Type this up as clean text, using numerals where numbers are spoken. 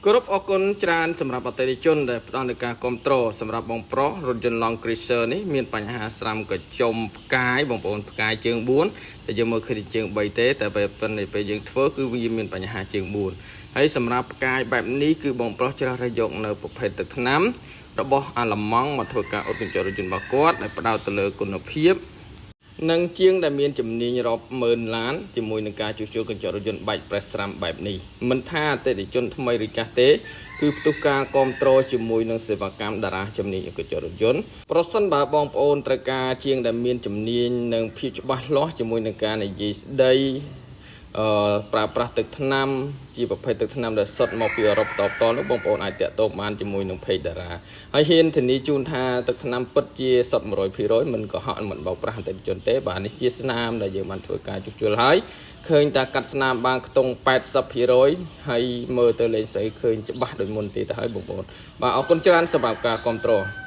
គ្រប់អរគុណច្រើនសម្រាប់អតិថិជនដែលផ្ដល់នូវការគ្រប់គ្រងសម្រាប់បងប្រុសរថយន្ត Long Cruiser នេះមានបញ្ហាស្រាំកញ្ចុំផ្កាយបងប្អូនផ្កាយជើង4តែយើងមើលឃើញជើង3ទេតែពេលយើងធ្វើគឺវាមានបញ្ហាជើង4ហើយសម្រាប់ផ្កាយបែបនេះគឺបងប្រុសច្រះយកនៅប្រភេទទឹកថ្នាំរបស់អាឡម៉ង់មកធ្វើការអ៊ុតកញ្ចក់រថយន្តរបស់គាត់ដែលផ្ដោតទៅលើគុណភាពនិងជាងដែលមានជំនាញរាប់ម៉ឺនឡានជាមួយនឹងការជួសជុលកញ្ចក់រថយន្តបែកប្រេសស្រាំបែបនេះមិនថាអតិថិជនថ្មីឬចាស់ទេគឺផ្ទុះការគ្រប់គ្រងជាមួយនឹងសេវាកម្មតារាជំនាញកញ្ចក់រថយន្តប្រសិនបើបងប្អូនត្រូវការជាងដែលមានជំនាញនិងភាពច្បាស់លាស់ជាមួយនឹងការនិយាយស្ដីប្រើប្រាស់ទឹកថ្នាំជាប្រភេទទឹកថ្នាំដែលសុទ្ធមកពីអឺរ៉ុបតនោះបងប្អូនអាចតាក់ទងបានជាមួយនឹងเพจតារាហើយហ៊ានធានាជូនថាទឹកថ្នាំពិតជាសុទ្ធ 100% មិនកុហកមិនបោកប្រាស់អតិថិជនទេបាទនេះជាស្នាមដែលយើងបានធ្វើការជួសជុលហើយឃើញតែកាត់ស្នាមបានខ្ទង់ 80% ហើយមើលទៅលេខស្អីឃើញច្បាស់ដូចមុនទៀតទៅហើយបងប្អូនបាទអរគុណច្រើនសម្រាប់ការគ្រប់គ្រង